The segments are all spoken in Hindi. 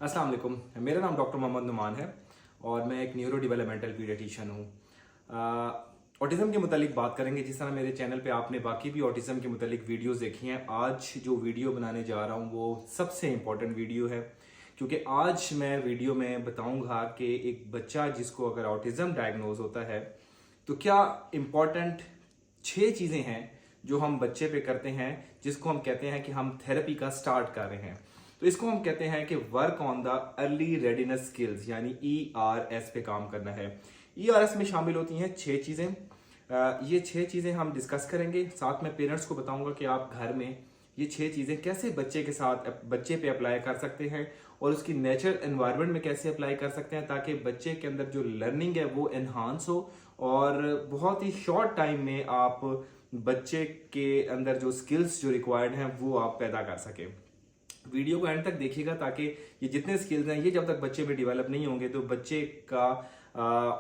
अस्सलाम वालेकुम। मेरा नाम डॉक्टर मोहम्मद नुमान है और मैं एक न्यूरो डेवलपमेंटल पीडियाट्रिशियन हूँ। ऑटिज़म के मुतालिक बात करेंगे। जिस तरह मेरे चैनल पे आपने बाकी भी ऑटिज़म के मुतालिक वीडियोस देखी हैं, आज जो वीडियो बनाने जा रहा हूँ वो सबसे इम्पोर्टेंट वीडियो है, क्योंकि आज मैं वीडियो में बताऊँगा कि एक बच्चा जिसको अगर ऑटिज़म डायग्नोज होता है तो क्या इम्पोर्टेंट 6 चीज़ें हैं जो हम बच्चे पे करते हैं, जिसको हम कहते हैं कि हम थेरेपी का स्टार्ट कर रहे हैं। तो इसको हम कहते हैं कि work on the early readiness skills, यानी ERS पे काम करना है। ERS में शामिल होती हैं 6 चीज़ें। ये 6 चीज़ें हम डिस्कस करेंगे। साथ में पेरेंट्स को बताऊंगा कि आप घर में ये 6 चीज़ें कैसे बच्चे के साथ बच्चे पे अप्लाई कर सकते हैं और उसकी नेचुरल एनवायरनमेंट में कैसे अप्लाई कर सकते हैं, ताकि बच्चे के अंदर जो लर्निंग है वो एनहांस हो और बहुत ही शॉर्ट टाइम में आप बच्चे के अंदर जो स्किल्स जो रिक्वायर्ड हैं वो आप पैदा कर सकें। वीडियो को एंड तक देखिएगा ताकि ये जितने स्किल्स हैं ये जब तक बच्चे में डेवलप नहीं होंगे तो बच्चे का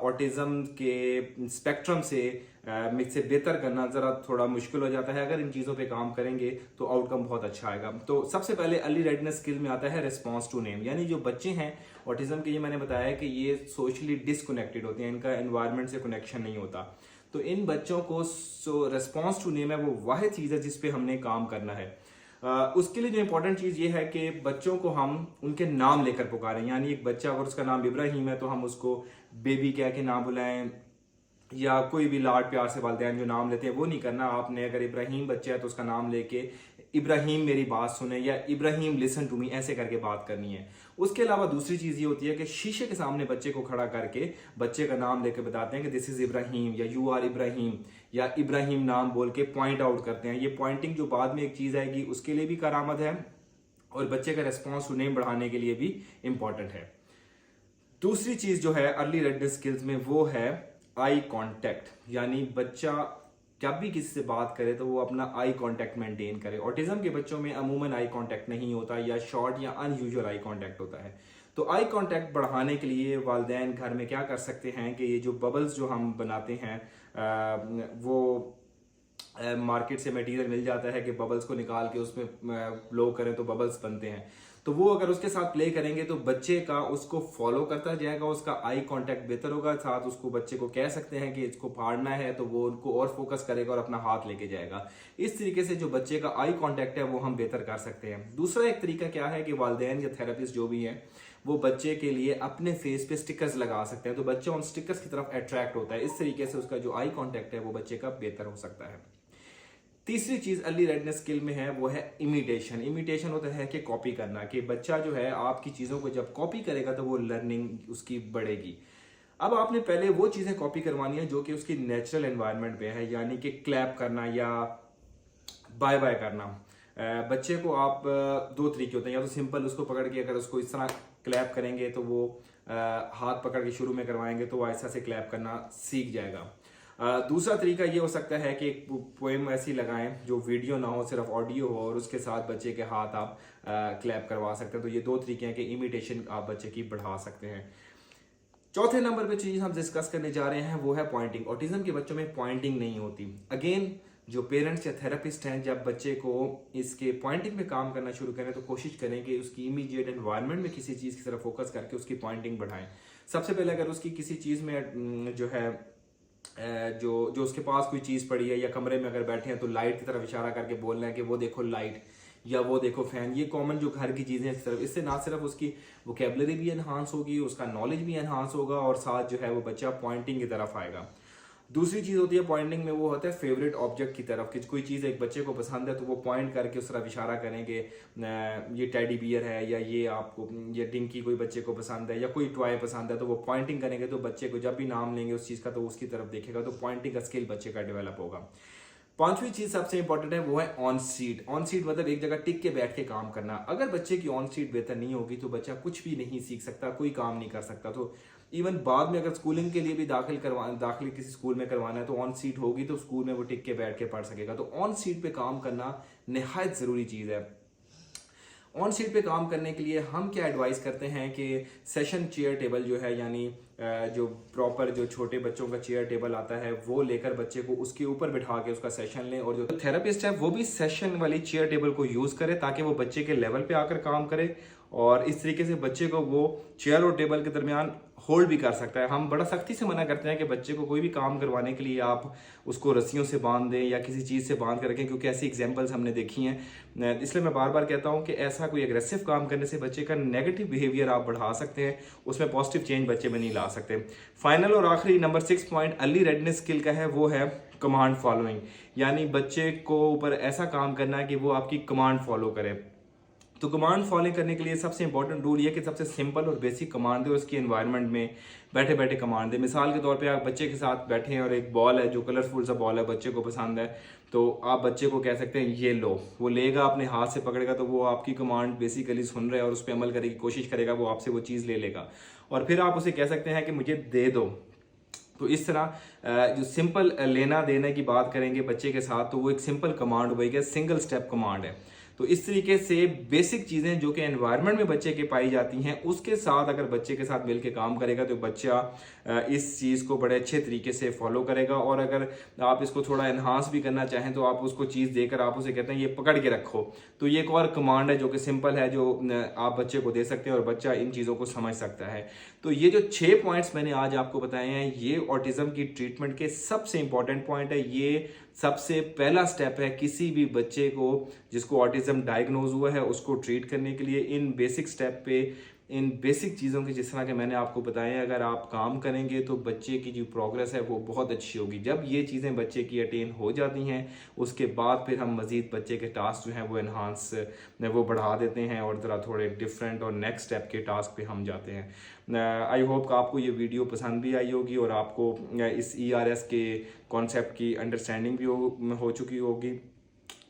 ऑटिज्म के स्पेक्ट्रम से बेहतर करना ज़रा थोड़ा मुश्किल हो जाता है। अगर इन चीज़ों पे काम करेंगे तो आउटकम बहुत अच्छा आएगा। तो सबसे पहले अर्ली रेडनेस स्किल में आता है रिस्पॉन्स टू नेम, यानी जो बच्चे हैं ऑटिज्म के, ये मैंने बताया कि ये सोशली डिसकनेक्टेड होते हैं, इनका एनवायरनमेंट से कनेक्शन नहीं होता। तो इन बच्चों को रिस्पॉन्स टू नेम है वो वाहिद चीज़ है जिस पे हमने काम करना है। उसके लिए जो इंपॉर्टेंट चीज़ ये है कि बच्चों को हम उनके नाम लेकर पुकारें, यानी एक बच्चा अगर उसका नाम इब्राहिम है तो हम उसको बेबी कह के ना बुलाएं, या कोई भी लाड प्यार से वालिदैन जो नाम लेते हैं वो नहीं करना। आपने अगर इब्राहिम बच्चा है तो उसका नाम लेके इब्राहिम मेरी बात सुने या इब्राहिम लिसन टू मी ऐसे करके बात करनी है। उसके अलावा दूसरी चीज़ ये होती है कि शीशे के सामने बच्चे को खड़ा करके बच्चे का नाम लेके बताते हैं कि दिस इज इब्राहिम या यू आर इब्राहिम, या इब्राहिम नाम बोल के पॉइंट आउट करते हैं। ये पॉइंटिंग जो बाद में एक चीज़ आएगी उसके लिए भी कारआमद है और बच्चे का रेस्पॉन्स टू नेम बढ़ाने के लिए भी इंपॉर्टेंट है। दूसरी चीज़ जो है अर्ली रेडनेस स्किल्स में वो है आई कांटेक्ट, यानी बच्चा जब भी किसी से बात करे तो वो अपना आई कांटेक्ट मेंटेन करे। ऑटिज्म के बच्चों में अमूमन आई कांटेक्ट नहीं होता, या शॉर्ट या अनयूजुअल आई कांटेक्ट होता है। तो आई कांटेक्ट बढ़ाने के लिए वालिदैन घर में क्या कर सकते हैं कि ये जो बबल्स जो हम बनाते हैं वो मार्केट से मटेरियल मिल जाता है कि बबल्स को निकाल के उसमें ब्लो करें तो बबल्स बनते हैं। तो वो अगर उसके साथ प्ले करेंगे तो बच्चे का उसको फॉलो करता जाएगा, उसका आई कांटेक्ट बेहतर होगा। साथ उसको बच्चे को कह सकते हैं कि इसको फाड़ना है तो वो उनको और फोकस करेगा और अपना हाथ लेके जाएगा। इस तरीके से जो बच्चे का आई कांटेक्ट है वो हम बेहतर कर सकते हैं। दूसरा एक तरीका क्या है कि वालिदैन या थेरेपिस्ट जो भी हैं वो बच्चे के लिए अपने फेस पे स्टिकर्स लगा सकते हैं, तो बच्चा उन स्टिकर्स की तरफ अट्रैक्ट होता है। इस तरीके से उसका जो आई कांटेक्ट है वो बच्चे का बेहतर हो सकता है। तीसरी चीज अर्ली रेडनेस स्किल में है वो है इमिटेशन। इमिटेशन होता है कि कॉपी करना, कि बच्चा जो है आपकी चीज़ों को जब कॉपी करेगा तो वो लर्निंग उसकी बढ़ेगी। अब आपने पहले वो चीज़ें कॉपी करवानी है जो कि उसकी नेचुरल एनवायरनमेंट पे है, यानी कि क्लैप करना या बाय बाय करना। बच्चे को आप दो तरीके होते हैं, या तो सिंपल उसको पकड़ के अगर उसको इस तरह क्लैप करेंगे तो वो हाथ पकड़ के शुरू में करवाएंगे तो वो ऐसा से क्लैप करना सीख जाएगा। दूसरा तरीका ये हो सकता है कि एक पोएम ऐसी लगाएं जो वीडियो ना हो, सिर्फ ऑडियो हो, और उसके साथ बच्चे के हाथ आप क्लैप करवा सकते हैं। तो ये दो तरीके हैं कि इमिटेशन आप बच्चे की बढ़ा सकते हैं। चौथे नंबर पे चीज़ हम डिस्कस करने जा रहे हैं वो है पॉइंटिंग। ऑटिज्म के बच्चों में पॉइंटिंग नहीं होती। अगेन जो पेरेंट्स या थेरेपिस्ट हैं जब बच्चे को इसके पॉइंटिंग में काम करना शुरू करें तो कोशिश करें कि उसकी इमीडिएट एनवायरनमेंट में किसी चीज़ की तरफ फोकस करके उसकी पॉइंटिंग बढ़ाएं। सबसे पहले अगर उसकी किसी चीज़ में जो है जो उसके पास कोई चीज़ पड़ी है या कमरे में अगर बैठे हैं तो लाइट की तरफ इशारा करके बोलना है कि वो देखो लाइट या वो देखो फैन। ये कॉमन जो घर की चीज़ें इस तरफ, इससे ना सिर्फ उसकी वोकेबलरी भी एनहांस होगी, उसका नॉलेज भी एनहांस होगा और साथ जो है वो बच्चा पॉइंटिंग की तरफ आएगा। दूसरी चीज़ होती है पॉइंटिंग में, वो होता है फेवरेट ऑब्जेक्ट की तरफ, कि कोई चीज़ एक बच्चे को पसंद है तो वो पॉइंट करके उस तरफ इशारा करेंगे ये टेडी बियर है, या ये आपको ये डिंकी कोई बच्चे को पसंद है, या कोई टॉय पसंद है, तो वो पॉइंटिंग करेंगे तो बच्चे को जब भी नाम लेंगे उस चीज़ का तो उसकी तरफ देखेगा, तो पॉइंटिंग का स्किल बच्चे का डेवलप होगा। पांचवी चीज सबसे इंपॉर्टेंट है वो है ऑन सीट। ऑन सीट मतलब एक जगह टिक के बैठ के काम करना। अगर बच्चे की ऑन सीट बेहतर नहीं होगी तो बच्चा कुछ भी नहीं सीख सकता, कोई काम नहीं कर सकता। तो इवन बाद में अगर स्कूलिंग के लिए भी दाखिल किसी स्कूल में करवाना है तो ऑन सीट होगी तो स्कूल में वो टिक के बैठ के पढ़ सकेगा। तो ऑन सीट पे काम करना निहायत ज़रूरी चीज़ है। ऑन सीट पे काम करने के लिए हम क्या एडवाइस करते हैं कि सेशन चेयर टेबल जो है, यानी जो प्रॉपर जो छोटे बच्चों का चेयर टेबल आता है वो लेकर बच्चे को उसके ऊपर बिठा के उसका सेशन लें, और जो थेरेपिस्ट है वो भी सेशन वाली चेयर टेबल को यूज़ करे ताकि वो बच्चे के लेवल पे आकर काम करे और इस तरीके से बच्चे को वो चेयर और टेबल के दरमियान होल्ड भी कर सकता है। हम बड़ा सख्ती से मना करते हैं कि बच्चे को कोई भी काम करवाने के लिए आप उसको रस्सियों से बांध दें या किसी चीज़ से बांध कर रखें, क्योंकि ऐसी एग्जांपल्स हमने देखी हैं। इसलिए मैं बार बार कहता हूं कि ऐसा कोई एग्रेसिव काम करने से बच्चे का नेगेटिव बिहेवियर आप बढ़ा सकते हैं, उसमें पॉजिटिव चेंज बच्चे में नहीं ला सकते। फाइनल और आखिरी number 6 point early redness skill का है, वो है कमांड फॉलोइंग। यानी बच्चे को ऊपर ऐसा काम करना है कि वो आपकी कमांड फॉलो करे। तो कमांड फॉलो करने के लिए सबसे इंपॉर्टेंट रूल ये कि सबसे सिंपल और बेसिक कमांड दे, उसकी एनवायरनमेंट में बैठे बैठे कमांड दे। मिसाल के तौर पे आप बच्चे के साथ बैठे हैं और एक बॉल है जो कलरफुल सा बॉल है, बच्चे को पसंद है, तो आप बच्चे को कह सकते हैं ये लो, वो लेगा, अपने हाथ से पकड़ेगा, तो वो आपकी कमांड बेसिकली सुन रहा है और उस पर अमल करने की कोशिश करेगा, वो आपसे वो चीज़ ले लेगा। और फिर आप उसे कह सकते हैं कि मुझे दे दो। तो इस तरह जो सिंपल लेना देने की बात करेंगे बच्चे के साथ, तो वो एक सिंपल कमांड होगी, सिंगल स्टेप कमांड है। तो इस तरीके से बेसिक चीज़ें जो कि एनवायरनमेंट में बच्चे के पाई जाती हैं, उसके साथ अगर बच्चे के साथ मिलकर काम करेगा तो बच्चा इस चीज़ को बड़े अच्छे तरीके से फॉलो करेगा। और अगर आप इसको थोड़ा एनहांस भी करना चाहें तो आप उसको चीज़ देकर आप उसे कहते हैं ये पकड़ के रखो, तो ये एक और कमांड है जो कि सिंपल है, जो आप बच्चे को दे सकते हैं और बच्चा इन चीज़ों को समझ सकता है। तो ये जो 6 पॉइंट्स मैंने आज आपको बताए हैं, ये ऑटिज्म की ट्रीटमेंट के सबसे इंपॉर्टेंट पॉइंट है। ये सबसे पहला स्टेप है किसी भी बच्चे को जिसको ऑटिज्म डायग्नोज हुआ है उसको ट्रीट करने के लिए। इन बेसिक स्टेप पे, इन बेसिक चीज़ों के जिस तरह के मैंने आपको बताए हैं, अगर आप काम करेंगे तो बच्चे की जो प्रोग्रेस है वो बहुत अच्छी होगी। जब ये चीज़ें बच्चे की अटेन हो जाती हैं, उसके बाद फिर हम मज़ीद बच्चे के टास्क जो हैं वो एनहांस वो बढ़ा देते हैं और ज़रा थोड़े डिफरेंट और नेक्स्ट स्टेप के टास्क पे हम जाते हैं। आई होप कि आपको ये वीडियो पसंद भी आई होगी और आपको इस ERS के कॉन्सेप्ट की अंडरस्टैंडिंग भी हो चुकी होगी।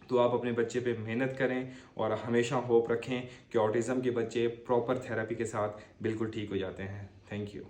तो आप अपने बच्चे पे मेहनत करें और हमेशा होप रखें कि ऑटिज़म के बच्चे प्रॉपर थेरेपी के साथ बिल्कुल ठीक हो जाते हैं। Thank you.